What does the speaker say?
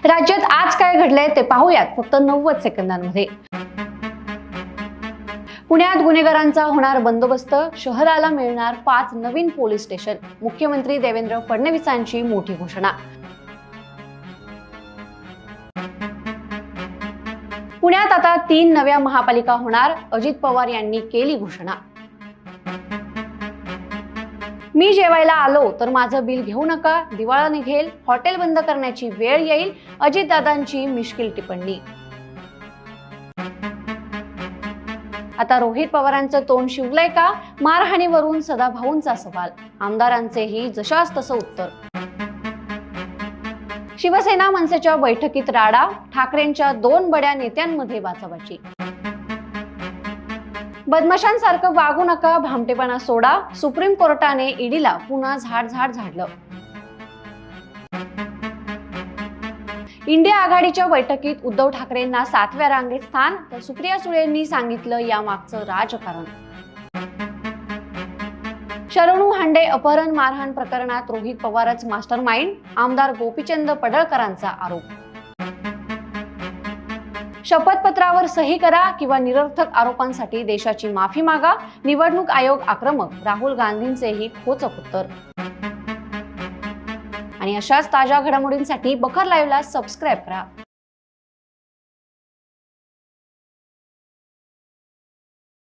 राज्यात आज काय घडलंय ते पाहूयात फक्त 90 सेकंदांमध्ये। पुण्यात गुन्हेगारांचा होणार बंदोबस्त, शहराला मिळणार 5 नवीन पोलीस स्टेशन, मुख्यमंत्री देवेंद्र फडणवीसांची मोठी घोषणा। पुण्यात आता 3 नव्या महापालिका होणार, अजित पवार यांनी केली घोषणा। मी जेवायला आलो तर माझं बिल घेऊ नका, दिवाळा निघेल, हॉटेल बंद करण्याची वेळ येईल, अजितदादांची मिश्किल टिप्पणी। आता रोहित पवारांचं तोंड शिवलंय का? मारहाणीवरून सदाभाऊंचा सवाल, आमदारांचेही जशास तसं उत्तर। शिवसेना मनसेच्या बैठकीत राडा, ठाकरेंच्या 2 बड्या नेत्यांमध्ये बाचाबाची। बदमाशांसारखं वागू नका, भामटेपणा सोडा, सुप्रीम कोर्टाने ईडीला पुन्हा झाड झाडलं। इंडिया आघाडीच्या बैठकीत उद्धव ठाकरेंना 7व्या रांगेत स्थान, तर सुप्रिया सुळेंनी सांगितलं यामागचं राजकारण। शरणू हांडे अपहरण मारहाण प्रकरणात रोहित पवारच मास्टरमाइंड, आमदार गोपीचंद पडळकरांचा आरोप। शपथपत्रावर सही करा किंवा निरर्थक आरोपांसाठी देशाची माफी मागा, निवडणूक आयोग आक्रमक, राहुल गांधींचेही खोचक उत्तर। आणि अशाच ताज्या घडामोडींसाठी बखर लाईव्हला सबस्क्राईब करा।